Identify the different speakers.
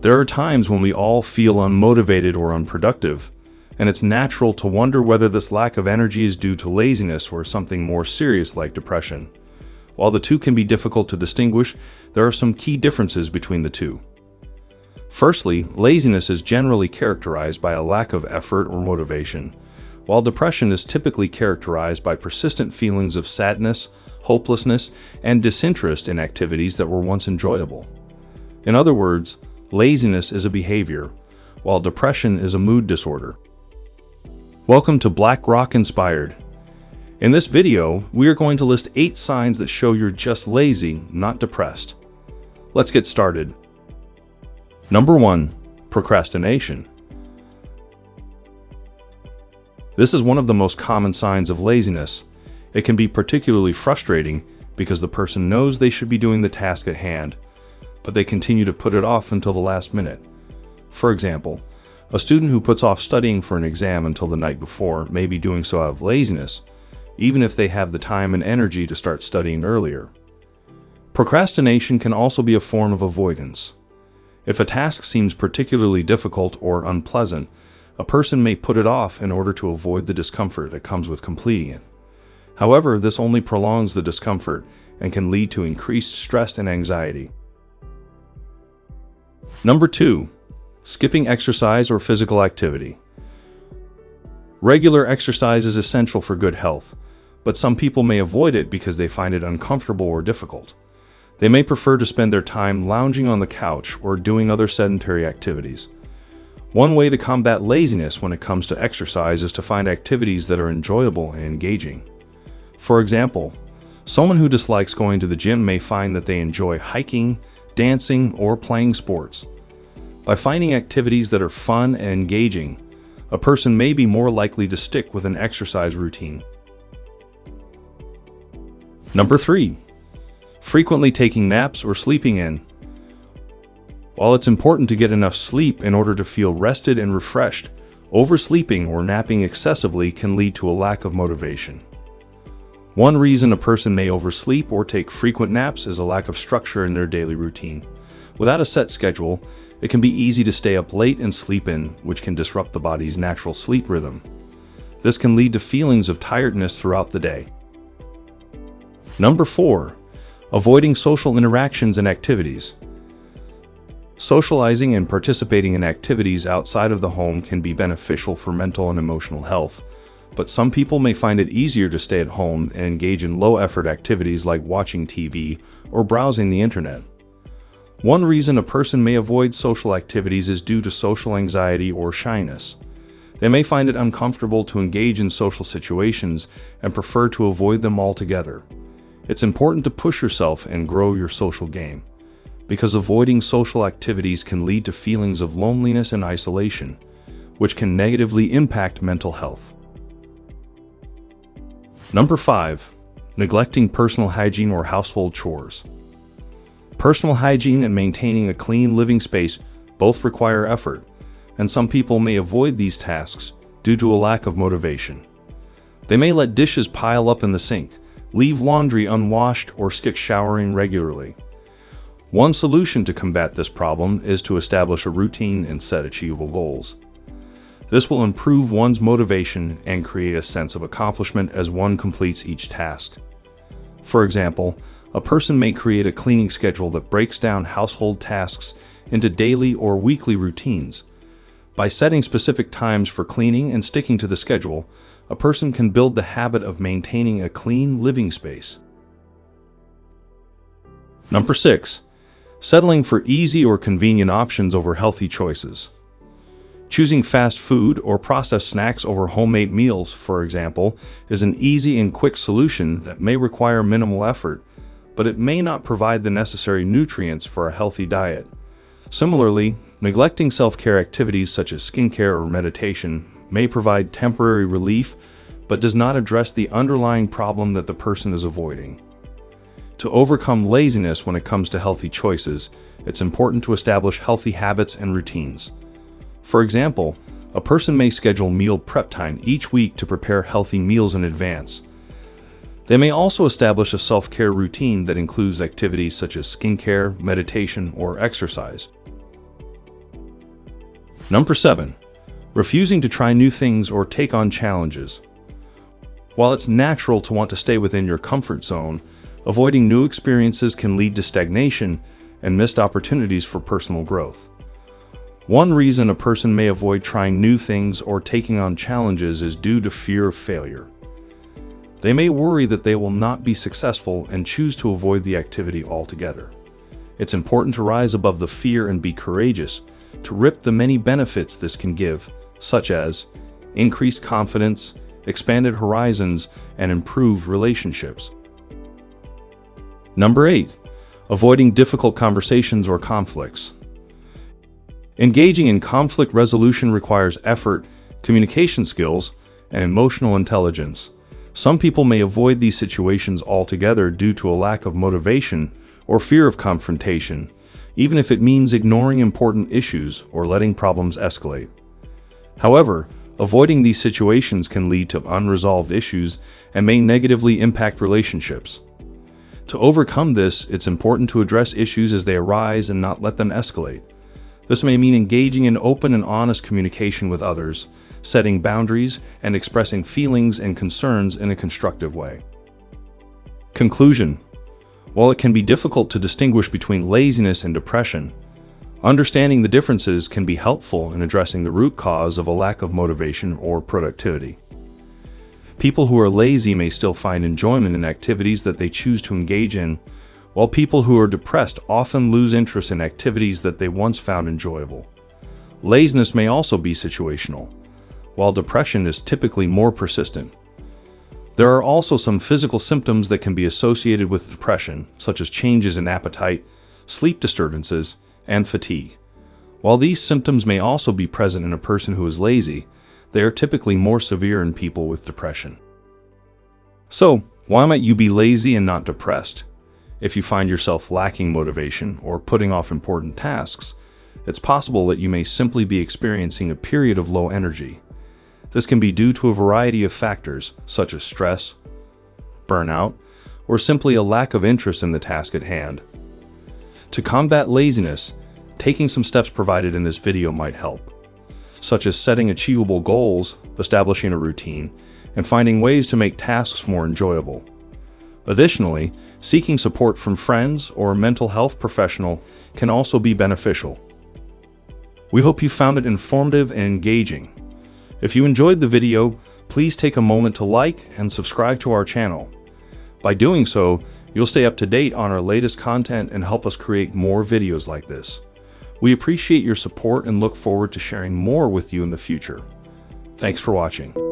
Speaker 1: There are times when we all feel unmotivated or unproductive, and it's natural to wonder whether this lack of energy is due to laziness or something more serious like depression. While the two can be difficult to distinguish, there are some key differences between the two. Firstly, laziness is generally characterized by a lack of effort or motivation, while depression is typically characterized by persistent feelings of sadness, hopelessness, and disinterest in activities that were once enjoyable. In other words, laziness is a behavior, while depression is a mood disorder. Welcome to Black Rock Inspired. In this video, we are going to list 8 signs that show you're just lazy, not depressed. Let's get started. Number 1. Procrastination. This is one of the most common signs of laziness. It can be particularly frustrating because the person knows they should be doing the task at hand, but they continue to put it off until the last minute. For example, a student who puts off studying for an exam until the night before may be doing so out of laziness, even if they have the time and energy to start studying earlier. Procrastination can also be a form of avoidance. If a task seems particularly difficult or unpleasant, a person may put it off in order to avoid the discomfort that comes with completing it. However, this only prolongs the discomfort and can lead to increased stress and anxiety. Number 2. Skipping exercise or physical activity. Regular exercise is essential for good health, but some people may avoid it because they find it uncomfortable or difficult. They may prefer to spend their time lounging on the couch or doing other sedentary activities. One way to combat laziness when it comes to exercise is to find activities that are enjoyable and engaging. For example, someone who dislikes going to the gym may find that they enjoy hiking, dancing, or playing sports. By finding activities that are fun and engaging, a person may be more likely to stick with an exercise routine. Number 3. Frequently taking naps or sleeping in. While it's important to get enough sleep in order to feel rested and refreshed, oversleeping or napping excessively can lead to a lack of motivation. One reason a person may oversleep or take frequent naps is a lack of structure in their daily routine. Without a set schedule, it can be easy to stay up late and sleep in, which can disrupt the body's natural sleep rhythm. This can lead to feelings of tiredness throughout the day. Number 4. Avoiding social interactions and activities. Socializing and participating in activities outside of the home can be beneficial for mental and emotional health, but some people may find it easier to stay at home and engage in low-effort activities like watching TV or browsing the internet. One reason a person may avoid social activities is due to social anxiety or shyness. They may find it uncomfortable to engage in social situations and prefer to avoid them altogether. It's important to push yourself and grow your social game, because avoiding social activities can lead to feelings of loneliness and isolation, which can negatively impact mental health. Number 5. Neglecting personal hygiene or household chores. Personal hygiene and maintaining a clean living space both require effort, and some people may avoid these tasks due to a lack of motivation. They may let dishes pile up in the sink, leave laundry unwashed, or skip showering regularly. One solution to combat this problem is to establish a routine and set achievable goals. This will improve one's motivation and create a sense of accomplishment as one completes each task. For example, a person may create a cleaning schedule that breaks down household tasks into daily or weekly routines. By setting specific times for cleaning and sticking to the schedule, a person can build the habit of maintaining a clean living space. Number 6. Settling for easy or convenient options over healthy choices. Choosing fast food or processed snacks over homemade meals, for example, is an easy and quick solution that may require minimal effort, but it may not provide the necessary nutrients for a healthy diet. Similarly, neglecting self-care activities such as skincare or meditation may provide temporary relief, but does not address the underlying problem that the person is avoiding. To overcome laziness when it comes to healthy choices, it's important to establish healthy habits and routines. For example, a person may schedule meal prep time each week to prepare healthy meals in advance. They may also establish a self-care routine that includes activities such as skincare, meditation, or exercise. Number 7. Refusing to try new things or take on challenges. While it's natural to want to stay within your comfort zone, avoiding new experiences can lead to stagnation and missed opportunities for personal growth. One reason a person may avoid trying new things or taking on challenges is due to fear of failure. They may worry that they will not be successful and choose to avoid the activity altogether. It's important to rise above the fear and be courageous to reap the many benefits this can give, such as increased confidence, expanded horizons, and improved relationships. Number 8. Avoiding difficult conversations or conflicts. Engaging in conflict resolution requires effort, communication skills, and emotional intelligence. Some people may avoid these situations altogether due to a lack of motivation or fear of confrontation, even if it means ignoring important issues or letting problems escalate. However, avoiding these situations can lead to unresolved issues and may negatively impact relationships. To overcome this, it's important to address issues as they arise and not let them escalate. This may mean engaging in open and honest communication with others, setting boundaries, and expressing feelings and concerns in a constructive way. Conclusion. While it can be difficult to distinguish between laziness and depression, understanding the differences can be helpful in addressing the root cause of a lack of motivation or productivity. People who are lazy may still find enjoyment in activities that they choose to engage in, while people who are depressed often lose interest in activities that they once found enjoyable. Laziness may also be situational, while depression is typically more persistent. There are also some physical symptoms that can be associated with depression, such as changes in appetite, sleep disturbances, and fatigue. While these symptoms may also be present in a person who is lazy, they are typically more severe in people with depression. So, why might you be lazy and not depressed? If you find yourself lacking motivation or putting off important tasks, it's possible that you may simply be experiencing a period of low energy. This can be due to a variety of factors, such as stress, burnout, or simply a lack of interest in the task at hand. To combat laziness, taking some steps provided in this video might help, such as setting achievable goals, establishing a routine, and finding ways to make tasks more enjoyable. Additionally, seeking support from friends or a mental health professional can also be beneficial. We hope you found it informative and engaging. If you enjoyed the video, please take a moment to like and subscribe to our channel. By doing so, you'll stay up to date on our latest content and help us create more videos like this. We appreciate your support and look forward to sharing more with you in the future. Thanks for watching.